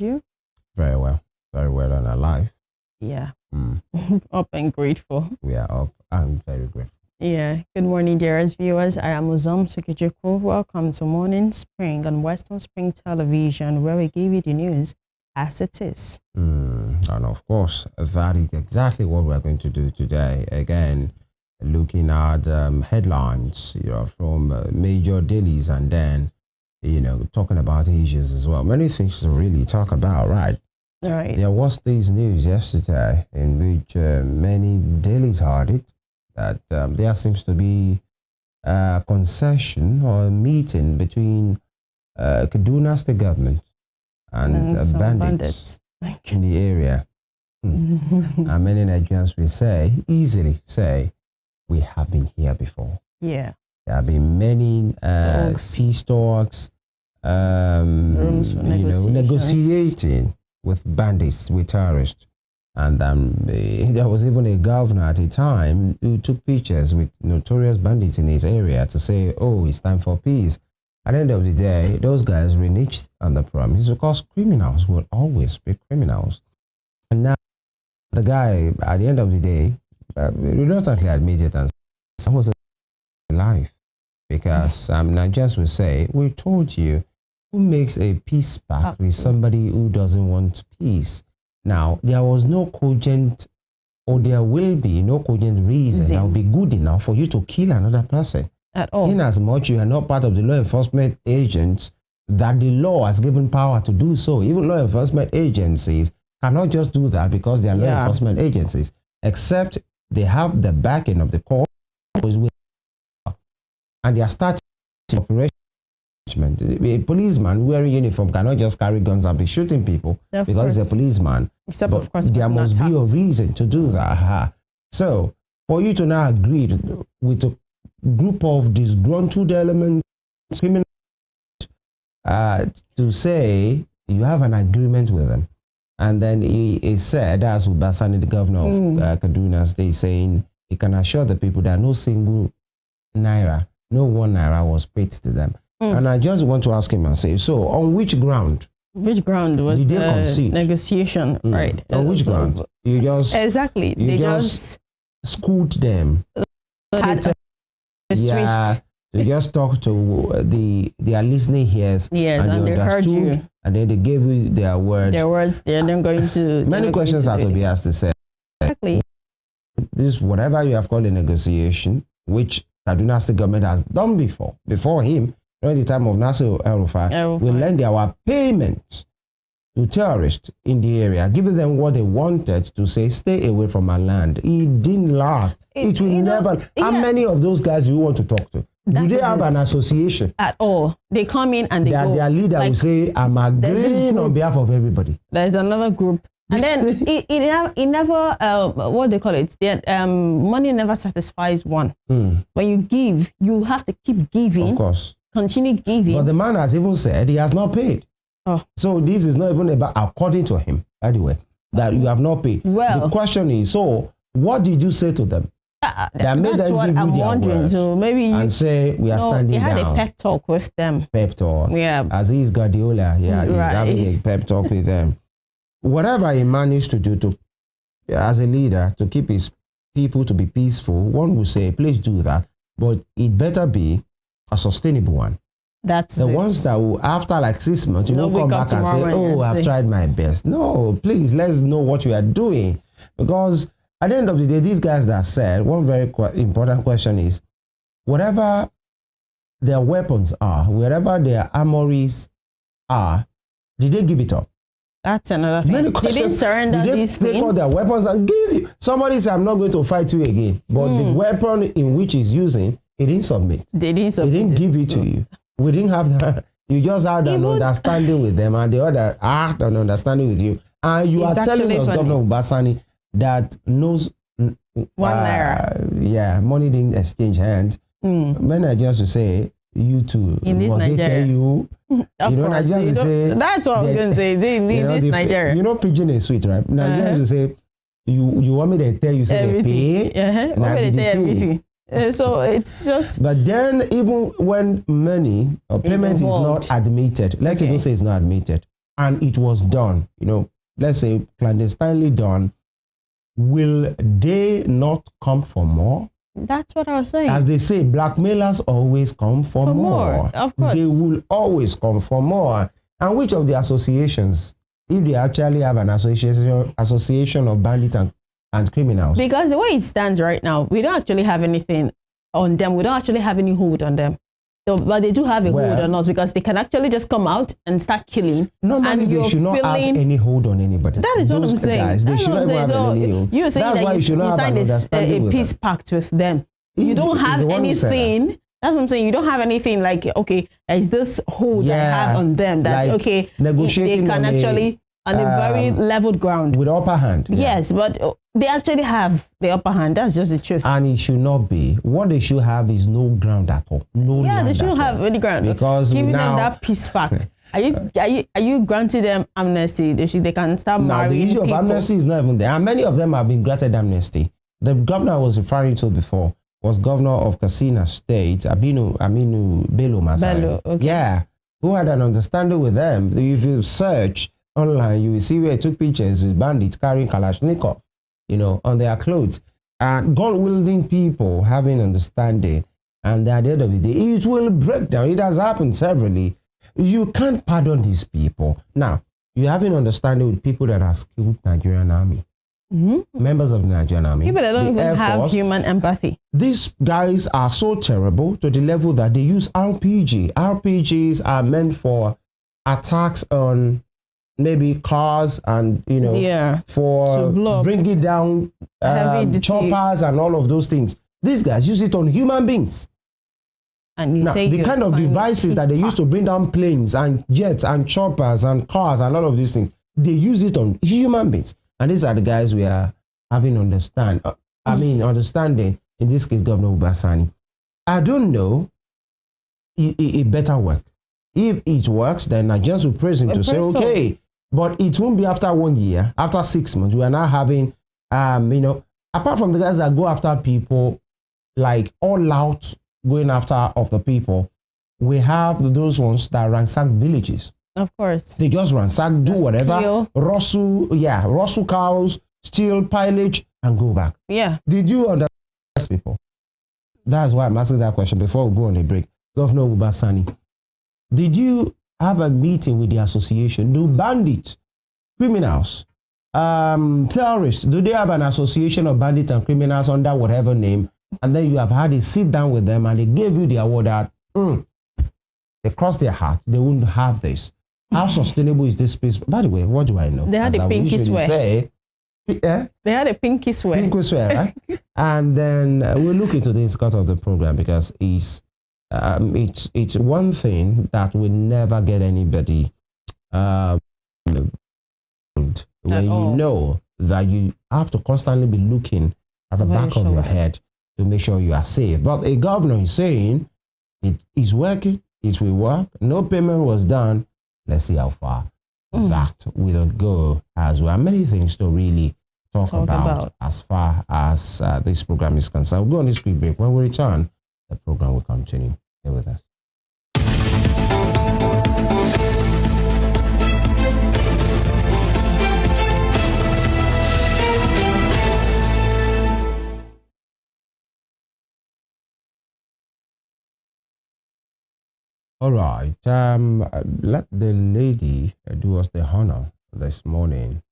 You? Very well and alive. Yeah. Mm. Up and grateful. We are up and very grateful. Yeah. Good morning, dearest viewers. I am Uzom Sukijuku. Welcome to Morning Spring on Western Spring Television, where we give you the news as it is. And of course, that is exactly what we're going to do today. Again, looking at headlines, from major dailies, and then, talking about issues as well. Many things to really talk about, right? Right. There was this news yesterday in which many dailies heard it, that there seems to be a concession or a meeting between Kaduna State government and bandits in the area. And many Nigerians will easily say, we have been here before. Yeah. There have been many peace talks, negotiating with bandits, with terrorists. And there was even a governor at a time who took pictures with notorious bandits in his area to say, oh, it's time for peace. At the end of the day, those guys reneged on the promise because criminals will always be criminals. And now the guy, at the end of the day, reluctantly admitted and said, I was alive. Because Nigerians will say, we told you, who makes a peace pact with somebody who doesn't want peace? Now, there was no cogent, or there will be no cogent reason that will be good enough for you to kill another person. At all. In as much you are not part of the law enforcement agents that the law has given power to do so. Even law enforcement agencies cannot just do that because they are law enforcement agencies, except they have the backing of the court, and they are starting operation. A policeman wearing uniform cannot just carry guns and be shooting people because he's a policeman. Except, of course, there must be a reason to do that. So, for you to now agree with a group of disgruntled elements, criminals, to say you have an agreement with them, and then he said, as Ubasani, the governor of Kaduna State, saying he can assure the people that no single naira, no 1 naira was paid to them. And I just want to ask him and say, so on which ground? Which ground was did they the concede? Negotiation, right? On which ground? You just they just schooled them. They just talked to their listening ears. Yes, and they heard you. And then they gave you their word. Their words. They're then going to. Many questions have to be asked to say. Exactly. This whatever you have called a negotiation, which Kaduna State government has done before him. During the time of Nasir El-Rufai, we lend our payments to terrorists in the area, giving them what they wanted to say, stay away from our land. It didn't last. It will never. How many of those guys do you want to talk to? Do they have an association? At all. They come in and they go. Their leader will say, I'm agreeing on behalf of everybody. There's another group. And then it never, what they call it, money never satisfies one. When you give, you have to keep giving. Of course. Continue giving. But the man has even said he has not paid. So this is not even about, according to him, anyway, that you have not paid. Well, the question is, so what did you say to them? That made them give you their words, so maybe and say, we are standing down. He had a pep talk with them. Pep talk. Yeah. Aziz Guardiola, he's having a pep talk with them. Whatever he managed to do as a leader to keep his people to be peaceful, one would say, please do that. But it better be a sustainable one. That's the ones that will, after like 6 months, you won't come back and say, oh, I've tried my best. No, please, let's know what you are doing. Because at the end of the day, these guys that said, one very important question is, whatever their weapons are, wherever their armories are, did they give it up? That's another thing. Many questions. They didn't surrender these things. They take all their weapons and give you. Somebody said, I'm not going to fight you again. But the weapon in which he's using, he didn't submit. They didn't give it to you. We didn't have that. You just had an understanding with them, and the other had an understanding with you. And you are telling us, Governor Ubasani, that knows 1 naira. Money didn't exchange hands. Many Nigerians will say, you too. In this Nigeria. You Nigerians will say. That's what I was going to say. In this Nigeria. You know, pigeon is sweet, right? Nigerians will say, you want me to tell you, say they pay. Want me to tell everything. So it's just. But then, even when money or payment is not admitted, let's even say it's not admitted, and it was done, let's say clandestinely done, will they not come for more? That's what I was saying. As they say, blackmailers always come for more. Of course. They will always come for more. And which of the associations, if they actually have an association of bandits and criminals? Because the way it stands right now, we don't actually have anything on them. We don't actually have any hold on them. So, but they do have a hold on us because they can actually just come out and start killing. Normally, they should not have any hold on anybody. That is what I'm saying. Guys, they should not have any hold. You're saying that's that why you should not have an understanding a peace pact with them. You don't have anything. That's what I'm saying. You don't have anything like, okay, is this hold that I have on them that, like okay, negotiating they can actually on a very leveled ground. With upper hand. Yes, but they actually have the upper hand. That's just the truth. And it should not be. What they should have is no ground at all. No land they shouldn't have any ground. Because giving now, them that peace pact. Are you granting them amnesty? They can start marrying the issue people. of amnesty is not even there. And many of them have been granted amnesty. The governor I was referring to before was governor of Katsina State, Aminu Bello Masari. Bello, okay. Yeah, who had an understanding with them. If you search online, you will see where he took pictures with bandits carrying Kalashnikov, on their clothes. And gun-wielding people having understanding. And at the end of the day, it will break down. It has happened severally. You can't pardon these people. Now, you have an understanding with people that are skilled Nigerian army. Members of the Nigerian army. People that don't even have human empathy. These guys are so terrible to the level that they use RPG. RPGs are meant for attacks on maybe cars and, for bringing down choppers and all of those things. These guys use it on human beings. And now, the kind of devices that they use to bring down planes and jets and choppers and cars and all of these things, they use it on human beings. And these are the guys we are having understanding. In this case, Governor Ubasani. I don't know. It better work. If it works, then Nigerians will praise him to say, okay. But it won't be after 1 year, after 6 months. We are now having, apart from the guys that go after people, like all out going after of the people, we have those ones that ransack villages. Of course. They just ransack, do whatever. Rustle cows, steal, pillage, and go back. Yeah. Did you understand people? That's why I'm asking that question before we go on a break. Governor Ubasani, did you have a meeting with the association? Do bandits, criminals, terrorists, do they have an association of bandits and criminals under whatever name? And then you have had a sit down with them and they gave you the award that they crossed their heart. They wouldn't have this. How sustainable is this space? By the way, what do I know? They had a pinky swear. They had a pinky swear. Pinky swear, right? And then we'll look into the insert of the program because it's one thing that will never get anybody when you know that you have to constantly be looking at the back of your head to make sure you are safe. But a governor is saying it is working, it will work, no payment was done. Let's see how far that will go as well. Many things to really talk about as far as this program is concerned. We'll go on this quick break. When we return, the program will continue. Stay with us. All right. Let the lady do us the honor this morning.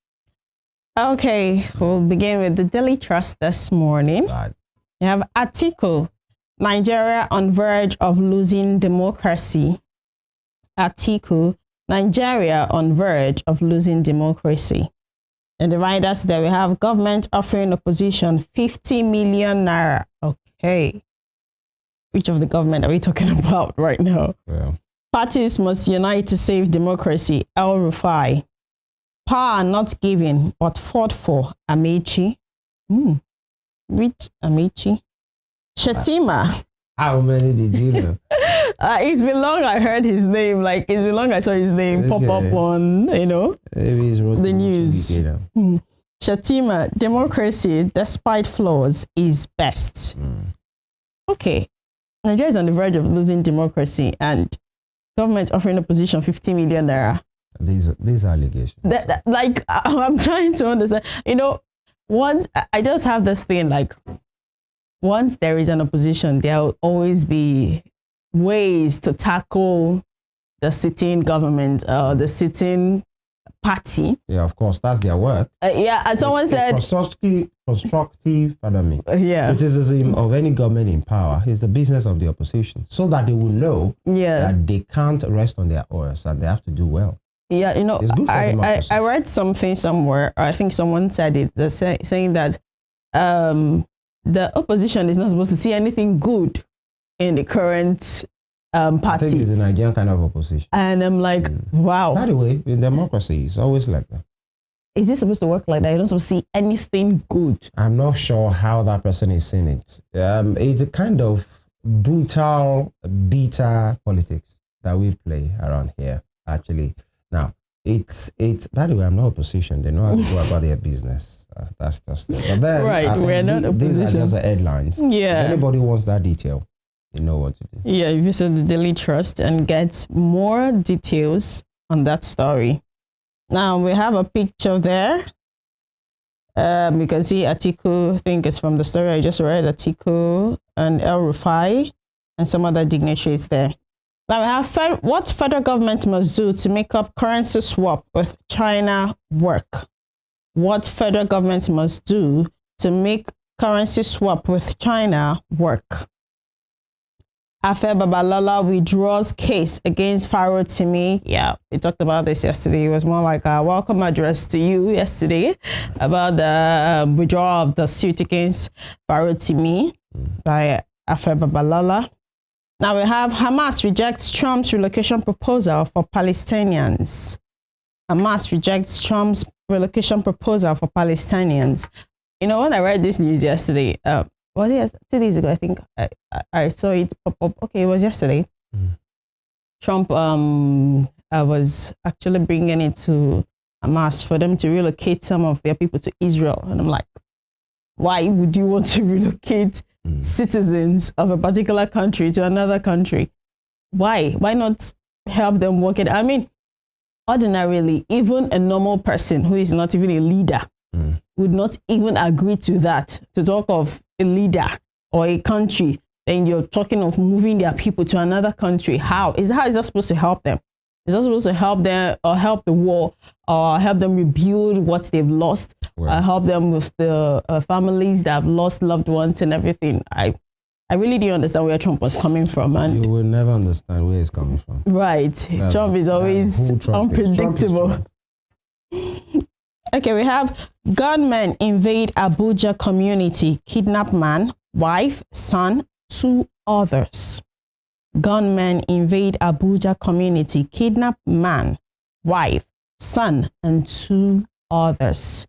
Okay, we'll begin with the Daily Trust this morning. Right. You have article, Nigeria on verge of losing democracy. Article, Nigeria on verge of losing democracy. And the writers there, we have government offering opposition 50 million naira. Okay. Which of the government are we talking about right now? Yeah. Parties must unite to save democracy. El Rufai. Power not given, but fought for. Amechi. Which Amechi? Shatima. How many did you know? It's been long I heard his name. Like, it's been long I saw his name pop up on, Maybe he's the news. Shatima, democracy, despite flaws, is best. Okay. Nigeria is on the verge of losing democracy and government offering opposition 50 million naira. These allegations. Like, I'm trying to understand. Once I just have this thing, like, once there is an opposition, there will always be ways to tackle the sitting government, the sitting party. Yeah, of course, that's their work. Yeah, as someone said, constructive, pardon me. Yeah, criticism of any government in power is the business of the opposition, so that they will know that they can't rest on their oars and they have to do well. Yeah, it's good for democracy. I read something somewhere. I think someone said it. They're saying that the opposition is not supposed to see anything good in the current party. I think it's a Nigerian kind of opposition. And I'm like, wow. By the way, in democracy, it's always like that. Is this supposed to work like that? You don't supposed to see anything good. I'm not sure how that person is seeing it. It's a kind of brutal, bitter politics that we play around here, actually. Now, it's by the way, I'm not opposition. They know how to go about their business. That's just it. But then, right, we're not opposition. These are just the headlines. Yeah. If anybody wants that detail, you know what to do. Yeah, visit the Daily Trust and get more details on that story. Now we have a picture there. You can see Atiku, I think it's from the story I just read, Atiku and El Rufai and some other dignitaries there. Now we have what federal government must do to make up currency swap with China work. What federal government must do to make currency swap with China work. Afe Babalola withdraws case against Pharaoh Timi. Yeah, we talked about this yesterday. It was more like a welcome address to you yesterday about the withdrawal of the suit against Pharaoh Timi by Afe Babalola. Now we have Hamas rejects Trump's relocation proposal for Palestinians. Hamas rejects Trump's relocation proposal for Palestinians. When I read this news yesterday, was it 2 days ago? I think I saw it pop up. Okay, it was yesterday. Trump was actually bringing it to Hamas for them to relocate some of their people to Israel. And I'm like, why would you want to relocate citizens of a particular country to another country? Why? Why not help them work it? I mean, ordinarily, even a normal person who is not even a leader would not even agree to that, to talk of a leader or a country. Then you're talking of moving their people to another country. How is that supposed to help them? Is that supposed to help them or help the war or help them rebuild what they've lost? Or help them with the families that have lost loved ones and everything? I really didn't understand where Trump was coming from. And you will never understand where he's coming from. Right. Trump is always unpredictable. Okay, we have gunmen invade Abuja community, kidnap man, wife, son, 2 others. Gunmen invade Abuja community, kidnap man, wife, son, and 2 others.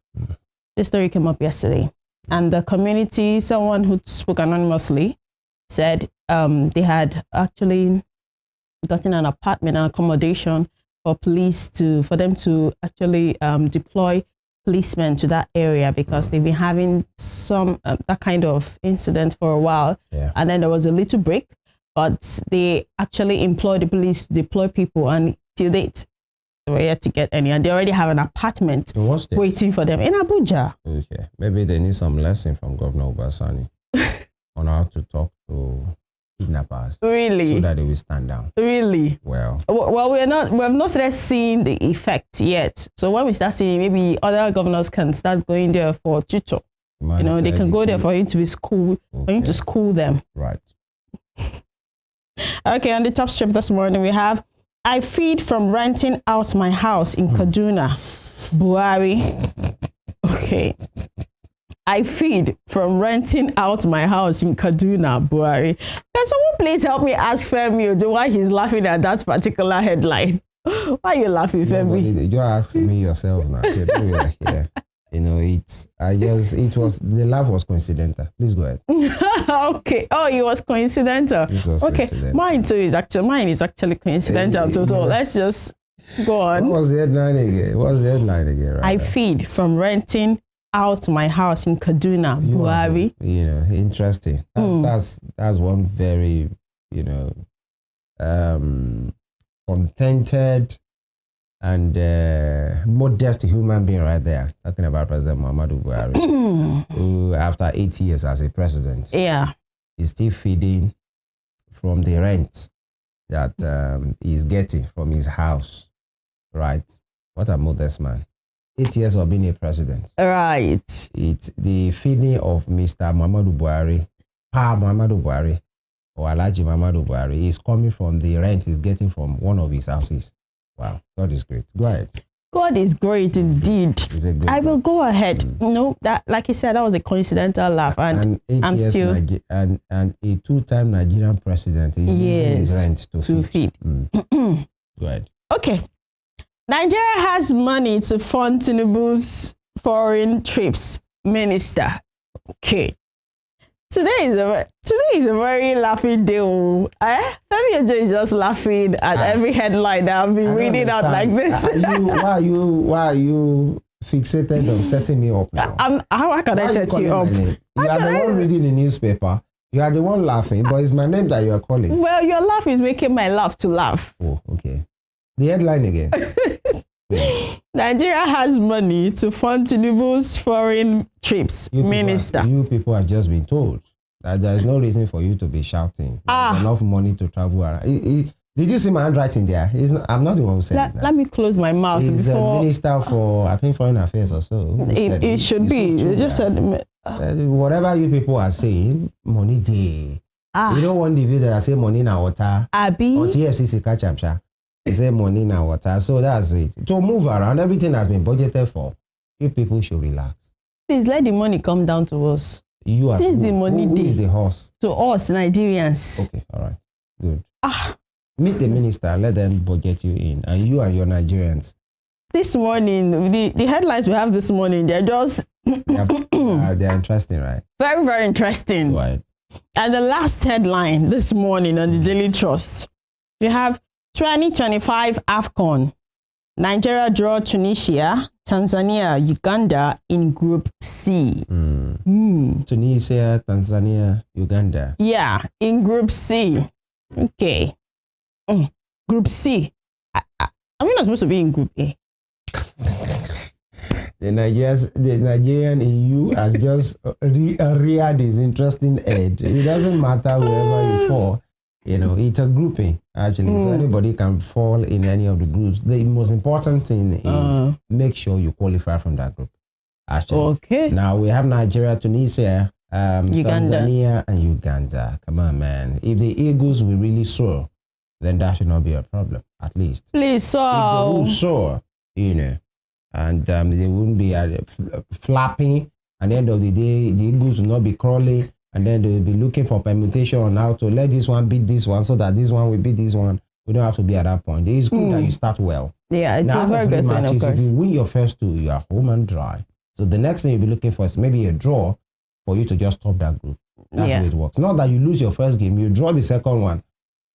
This story came up yesterday. And the community, someone who spoke anonymously, said they had actually gotten an apartment and accommodation for them to actually deploy policemen to that area because they've been having some that kind of incident for a while. Yeah. And then there was a little break, but they actually employed the police to deploy people, and till date they were yet to get any, and they already have an apartment waiting for them in Abuja. Okay, maybe they need some lesson from Governor Obasani on how to talk to kidnappers. Really? So that they will stand down. Really? Well, we have not started seeing the effect yet. So when we start seeing, maybe other governors can start going there for tutor. They can go there for him to be school, for him to school them. Right. Okay, on the top strip this morning we have, I feed from renting out my house in Kaduna. Buhari. Okay. I feed from renting out my house in Kaduna, Buhari. Can someone please help me ask Femi why he's laughing at that particular headline? Why are you laughing, Femi? You're asking me yourself now. Yeah. The laugh was coincidental. Please go ahead. Okay. Oh, it was coincidental. Coincidental. Mine is actually coincidental. So let's just go on. What was the headline again? Right? I feed from renting out my house in Kaduna, Buhari. Interesting. That's one very, contented and modest human being right there, talking about President Muhammadu Buhari, who after 8 years as a president, is still feeding from the rent that he's getting from his house, right? What a modest man. 8 years of being a president. Right. It's the feeding of Mr. Muhammadu Buhari, Pa Muhammadu Buhari, or Alhaji Muhammadu Buhari, is coming from the rent he's getting from one of his houses. Wow, God is great. Go ahead. God is great indeed. I will go ahead. No, that, like I said, that was a coincidental laugh, and I'm still and a two-time Nigerian president is using his rent to feed. Go ahead. Okay. Nigeria has money to fund Tinubu's foreign trips, minister. Okay. Today is a very laughing day. Femi Ojo is just laughing at every headline that I've been reading out like this. Why are you fixated on setting me up now? How can I set you up? You are the one reading the newspaper. You are the one laughing, but it's my name that you are calling. Well, your laugh is making my laugh to laugh. Oh, okay. The headline again. Nigeria has money to fund Tinubu's foreign trips, minister. You people have just been told that there is no reason for you to be shouting. There's enough money to travel around. Did you see my handwriting there? I'm not the one who said that. Let me close my mouth. He's before a minister for, I think, foreign affairs or so. It should be. They just said whatever you people are saying, money day. You don't want the view that I say money in water. Abi. Or TFCC catch up. They say money in water. So that's it. To move around, everything has been budgeted for. You people should relax. Please let the money come down to us. You are the money who is the horse? To us, Nigerians. Okay, all right. Good. Meet the minister, let them budget you in. And you and your Nigerians. This morning, the headlines we have this morning, they're just... they're interesting, right? Very, very interesting. Right. And the last headline this morning on the Daily Trust, we have 2025 AFCON. Nigeria draw Tunisia, Tanzania, Uganda in Group C. Tunisia, Tanzania, Uganda. Yeah, in Group C. Okay. Group C. Are we not supposed to be in Group A? The Nigerian EU has just reared his interesting head. It doesn't matter wherever you fall. You know, it's a grouping, actually. So anybody can fall in any of the groups. The most important thing is make sure you qualify from that group, actually. Okay. Now, we have Nigeria, Tunisia, Tanzania, and Uganda. Come on, man. If the Eagles will really soar, then that should not be a problem, at least. Please, so. If they will soar, you know, and they wouldn't be flapping. At the end of the day, the Eagles will not be crawling. And then they will be looking for permutation on how to let this one beat this one so that this one will beat this one. We don't have to be at that point. It is good that you start well. Yeah, it's a very good thing, of course. If you win your first two, you are home and dry. So the next thing you'll be looking for is maybe a draw for you to just top that group. That's the way it works. Not that you lose your first game, you draw the second one.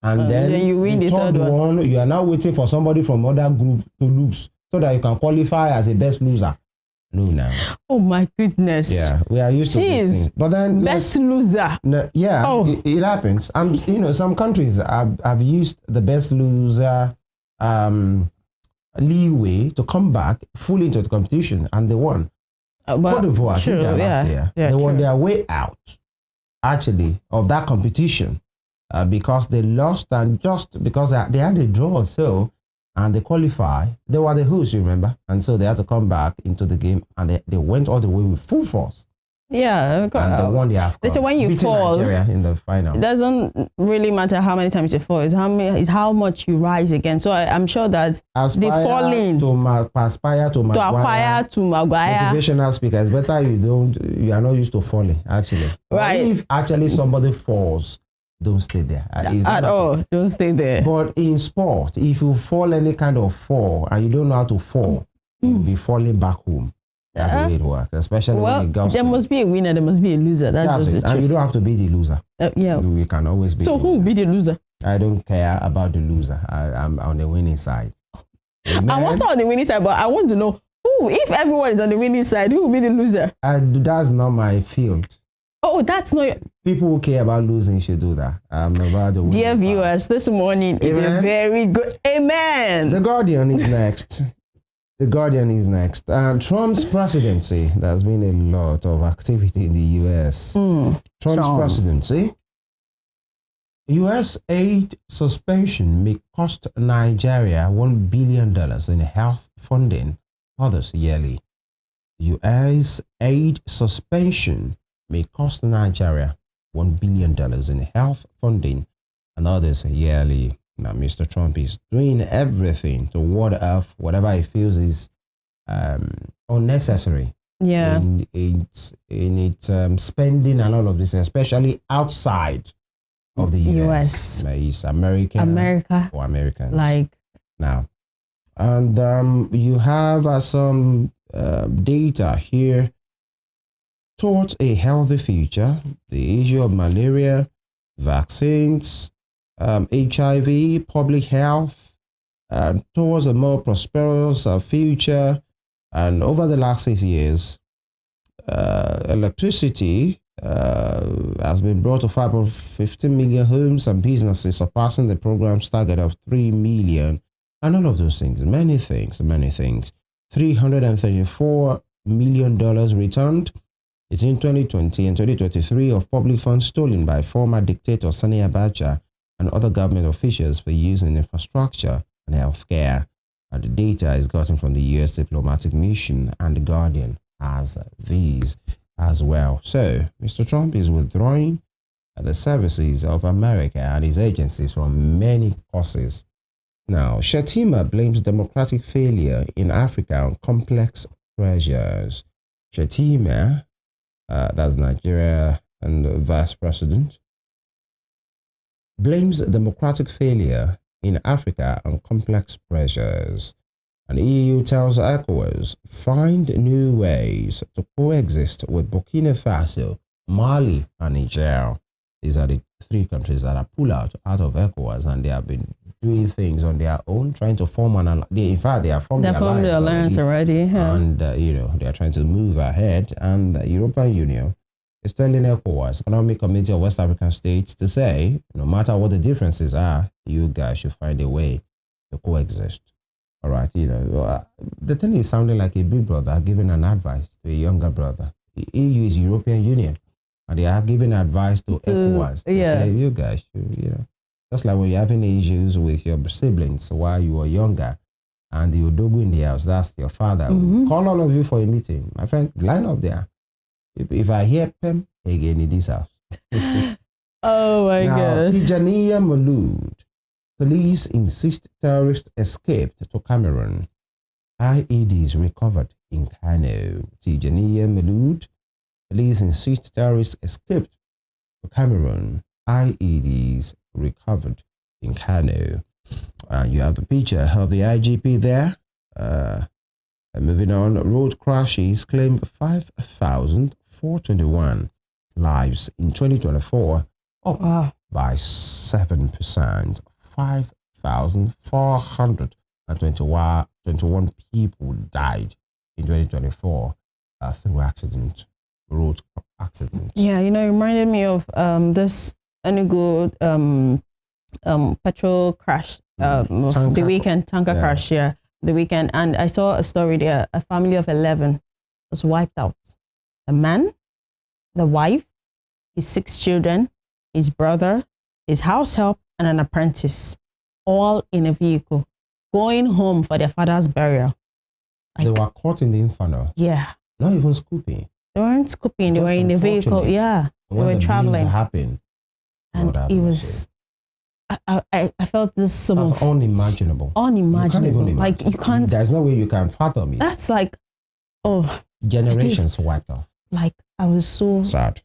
And then you win the third one. You are now waiting for somebody from other group to lose so that you can qualify as a best loser. No, now. Oh my goodness. Yeah, we are used to these things. But then best loser. No, yeah, it happens. And you know, some countries have used the best loser leeway to come back fully into the competition, and they won. Cote d'Ivoire, last year, they won their way out, actually, of that competition because they lost, and just because they had a draw or so. And they qualify. They were the hosts, you remember? And so they had to come back into the game, and they went all the way with full force. Yeah. And they won the AFCON. They say when you fall, Nigeria in the final. It doesn't really matter how many times you fall. It's how much you rise again. So I'm sure that the falling aspire to Maguire. Motivational speaker. It's better you are not used to falling, actually. Right. But if actually somebody falls, don't stay there. At all. Don't stay there. But in sport, if you fall any kind of fall and you don't know how to fall, you'll be falling back home. That's the way it works. Especially when it goes. There must be a winner, there must be a loser. That's just it. And you don't have to be the loser. Yeah. You can always be. So who will be the loser? I don't care about the loser. I'm on the winning side. I'm also on the winning side, but I want to know who, if everyone is on the winning side, who will be the loser? That's not my field. Oh, that's not. People who care about losing should do that. I'm about the Dear viewers, this morning is a very good. Amen. The Guardian is next. The Guardian is next. And Trump's presidency. There's been a lot of activity in the U.S. Trump's presidency. U.S. aid suspension may cost Nigeria $1 billion in health funding others yearly. U.S. aid suspension may cost Nigeria $1 billion in health funding and others yearly. Now, Mr. Trump is doing everything to ward off whatever he feels is unnecessary. Yeah. In its spending and all of this, especially outside of the US. It's America for Americans. Like now. And you have some data here towards a healthy future, the issue of malaria, vaccines, HIV, public health, towards a more prosperous future. And over the last 6 years, electricity has been brought to 5.15 million homes and businesses, surpassing the program's target of 3 million. And all of those things, many things. $334 million returned between 2020 and 2023 of public funds stolen by former dictator Sani Abacha and other government officials for use in infrastructure and healthcare. And the data is gotten from the U.S. diplomatic mission, and the Guardian has these as well. So, Mr. Trump is withdrawing the services of America and his agencies from many causes. Now, Shettima blames democratic failure in Africa on complex pressures. Shettima, that's Nigeria and the vice president, blames democratic failure in Africa on complex pressures. And EU tells ECOWAS find new ways to coexist with Burkina Faso, Mali, and Niger. These are the three countries that are pulled out of ECOWAS, and they have been doing things on their own, trying to form an alliance. In fact, they have formed the alliance already. Yeah. And, they are trying to move ahead. And the European Union is telling ECOWAS, Economic Community of West African States, to say, no matter what the differences are, you guys should find a way to coexist. All right, the thing is sounding like a big brother giving an advice to a younger brother. The EU is European Union, and they are giving advice to ECOWAS to say, you guys should, just like when you're having issues with your siblings while you were younger, and the Odogu in the house, that's your father. Call all of you for a meeting. My friend, line up there. If I hear Pem again in this house. Oh my God. Tijaniya Maulud. Police insist terrorist escaped to Cameroon. IEDs recovered in Kano. Tijaniya Maulud. Police insist terrorist escaped to Cameroon. IEDs recovered in Kano. You have the picture of the IGP there. Moving on, road crashes claim 5,421 lives in 2024, up by 7%. 5,421 people died in 2024 through road accidents. Yeah, it reminded me of this Enugu petrol crash, the weekend tanker crash. Yeah, the weekend, and I saw a story there. A family of 11 was wiped out. The man, the wife, his 6 children, his brother, his house help, and an apprentice, all in a vehicle, going home for their father's burial. They were caught in the inferno. Yeah. Not even scooping. They weren't scooping. They were in a vehicle. Yeah. They were traveling. Happened, and it was. I felt this That's unimaginable. Unimaginable. Like you can't. There's no way you can fathom it. That's like, generations wiped off. Like I was so sad.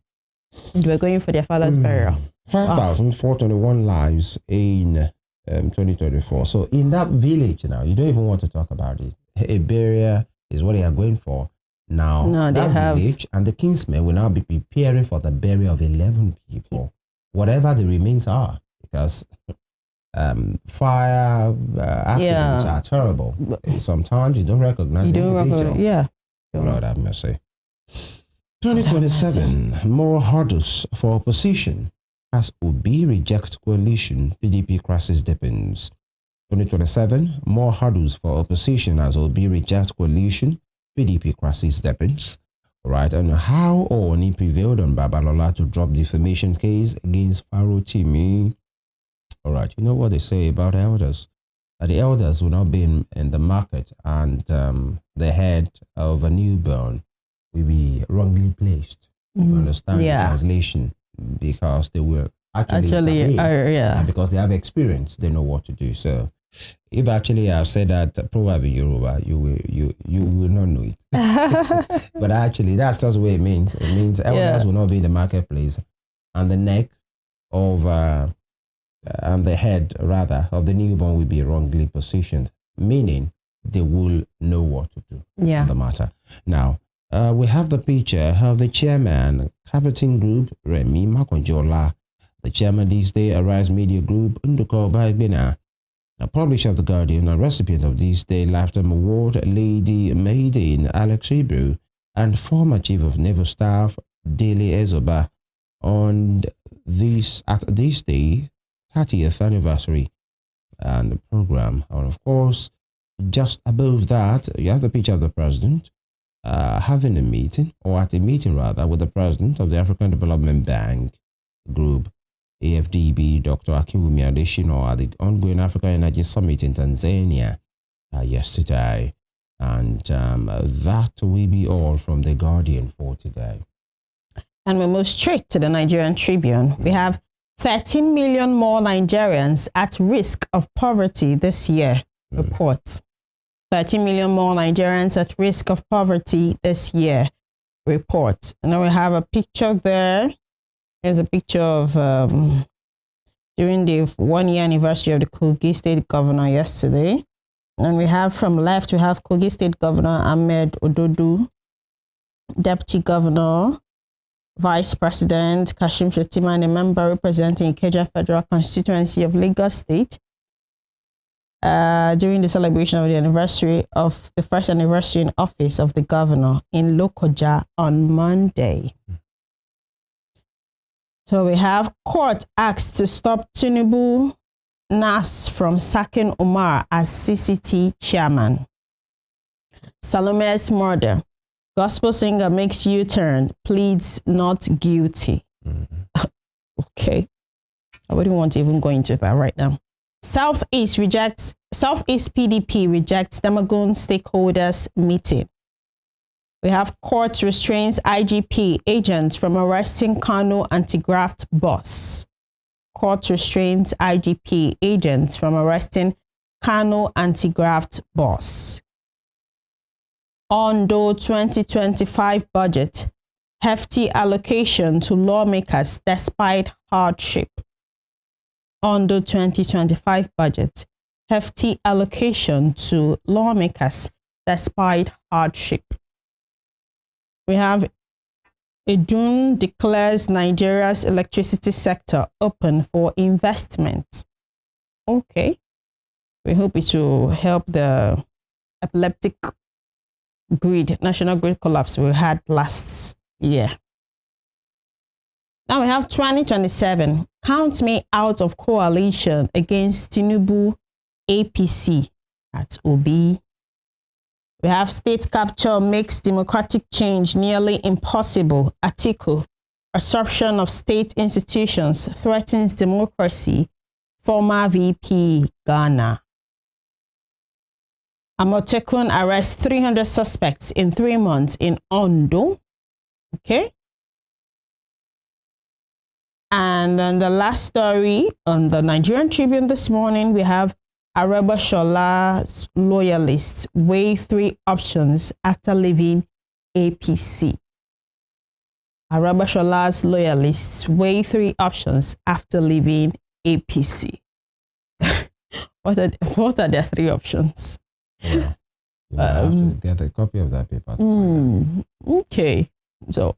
They were going for their father's burial. 5,421 lives in 2024. So in that village now, you don't even want to talk about it. A burial is what they are going for. Now, that village and the kinsmen will now be preparing for the burial of 11 people, whatever the remains are, because fire accidents are terrible. Sometimes you don't recognize the individual. Yeah. Lord have mercy. 2027, more hurdles for opposition as Obi rejects coalition, PDP crisis deepens. 2027, more hurdles for opposition as Obi rejects coalition, PDP crisis deepens. Right, and how Oni prevailed on Babalola to drop defamation case against Faro Timi. All right, you know what they say about elders? The elders will not be in the market, and the head of a newborn will be wrongly placed. If you understand the translation, because they will actually yeah, and because they have experience, they know what to do. So, if actually I've said that probably Yoruba, you will not know it. But actually, that's just what it means. It means elders will not be in the marketplace, and the neck of and the head rather of the newborn will be wrongly positioned, meaning they will know what to do on the matter. Now, we have the picture of the chairman, Capitan Group, Remy Makonjola, the chairman this day, Arise Media Group, Nduko Baibina, a publisher of The Guardian, a recipient of this day Lifetime Award, Lady Maiden Alex Hebrew, and former Chief of Naval Staff, Dele Ezoba, on this day 30th anniversary and the program. And of course, just above that, you have the picture of the president having a meeting, or at a meeting rather, with the president of the African Development Bank Group, AFDB, Dr. Akinwumi Adesina, at the ongoing Africa Energy Summit in Tanzania yesterday. And that will be all from The Guardian for today. And we move straight to the Nigerian Tribune. We have 13 million more Nigerians at risk of poverty this year, report. 13 million more Nigerians at risk of poverty this year, report. And then we have a picture there. There's a picture of during the 1-year anniversary of the Kogi State Governor yesterday. And we have from left, we have Kogi State Governor Ahmed Ododu, Deputy Governor, Vice President Kashim Shettima, and a member representing Ikeja Federal Constituency of Lagos State during the celebration of the anniversary of the first anniversary in office of the governor in Lokoja on Monday. So we have court asked to stop Tinubu NAS from sacking Umar as CCT chairman. Salome's murder. Gospel singer makes U-turn, pleads not guilty. Okay. I wouldn't want to even go into that right now. Southeast PDP rejects Demagoon stakeholders meeting. We have court restrains IGP agents from arresting Kano anti-graft boss. Court restrains IGP agents from arresting Kano anti-graft boss. Ondo 2025 budget, hefty allocation to lawmakers despite hardship. Ondo 2025 budget, hefty allocation to lawmakers despite hardship. We have Edun declares Nigeria's electricity sector open for investment. Okay. We hope it will help the epileptic grid, national grid collapse we had last year. Now we have 2027. Count me out of coalition against Tinubu APC at Obi. We have state capture makes democratic change nearly impossible. Atiku, assumption of state institutions threatens democracy. Former VP Ghana. Amotekun arrests 300 suspects in 3 months in Ondo. Okay. And then the last story on the Nigerian Tribune this morning, we have Areba Shola's loyalists weigh 3 options after leaving APC. Areba Shola's loyalists weigh 3 options after leaving APC. What are their 3 options? Yeah. You have to get a copy of that paper. Okay. So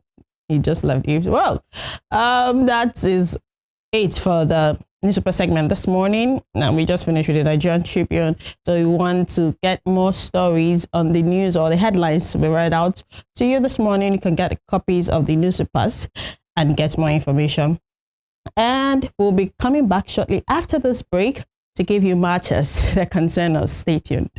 he just left. Well, that is it for the newspaper segment this morning. Now we just finished with the Nigerian Tribune. So you want to get more stories on the news or the headlines to be read out to you this morning, you can get copies of the newspapers and get more information. And we'll be coming back shortly after this break to give you matters that concern us. Stay tuned.